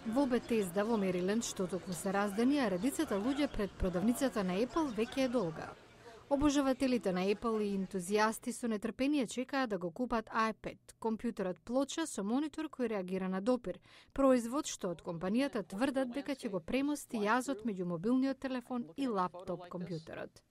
Во Бетезда во Мериленд, што токму се раздени, а редицата луѓе пред продавницата на Apple веќе е долга. Обожавателите на Apple и ентузијасти со нетрпение чекаат да го купат iPad, компјутерот плоча со монитор кој реагира на допир, производ што од компанијата тврдат дека ќе го премости јазот меѓу мобилниот телефон и лаптоп компјутерот.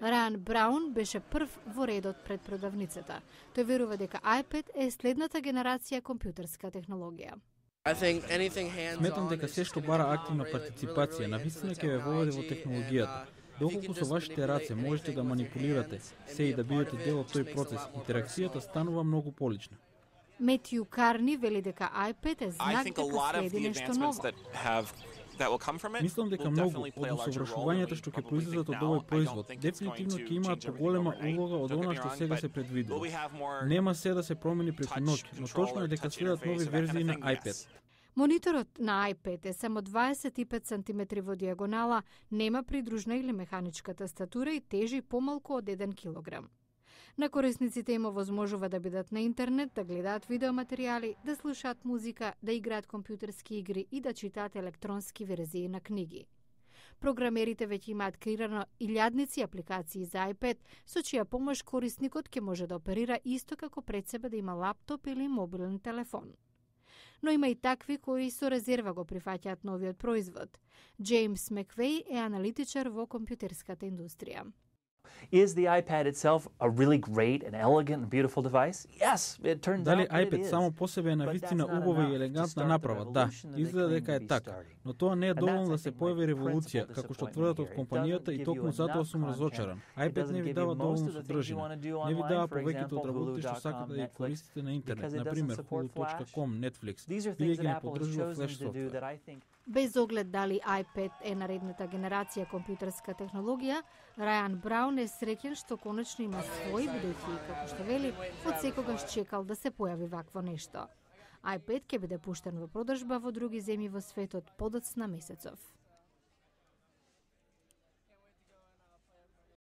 Рајан Браун беше прв во редот пред продавницата. Тој верува дека iPad е следната генерација компјутерска технологија. Сметам дека се што бара активна партиципација навистина ќе ве воведе во технологијата. Доколку со вашите раце можете да манипулирате се и да бидете дел од тој процес, интеракцијата станува многу полична. Метју Карни вели дека iPad е знак дека следи нешто ново. Мислам дека многу од усовршувањата што ќе произлезат од овој производ дефинитивно ќе имаат поголема улога од она што сега се предвидува. Нема се да се промени преку ноќ, но точно е дека следат нови верзии на iPad. Мониторот на iPad е само 25 см во диагонала, нема придружна или механичка тастатура и тежи помалку од 1 килограм. На корисниците им овозможува да бидат на интернет, да гледаат видеоматеријали, да слушаат музика, да играат компјутерски игри и да читаат електронски верзии на книги. Програмерите веќе имаат креирано илјадници апликации за iPad, со чија помош корисникот ќе може да оперира исто како пред себе да има лаптоп или мобилен телефон. Но има и такви кои со резерва го прифаќаат новиот производ. Джеймс Маквеј е аналитичар во компјутерската индустрија. Is the iPad itself a really great and elegant and beautiful device? Yes, it turns Дали out that it iPad is. само по себе е навистина убава и елегантна направа? Да, изгледа дека е така. Но тоа не е доволно да се појави револуција, како што тврдат од компанијата и токму затоа сум разочаран. iPad не ви дава доволно содржина. Не ви дава повеќето од работите што сакате да ги користите на интернет, например hulu.com, Netflix, бидејќи не поддржува флеш софтвер. Без оглед дали iPad е наредната генерација компјутерска технологија, Рајан Браун е среќен што конечно има свој, бидејќи, како што вели, од секогаш чекал да се појави вакво нешто. iPad ќе биде пуштен во продажба во други земји во светот подоцна месецов.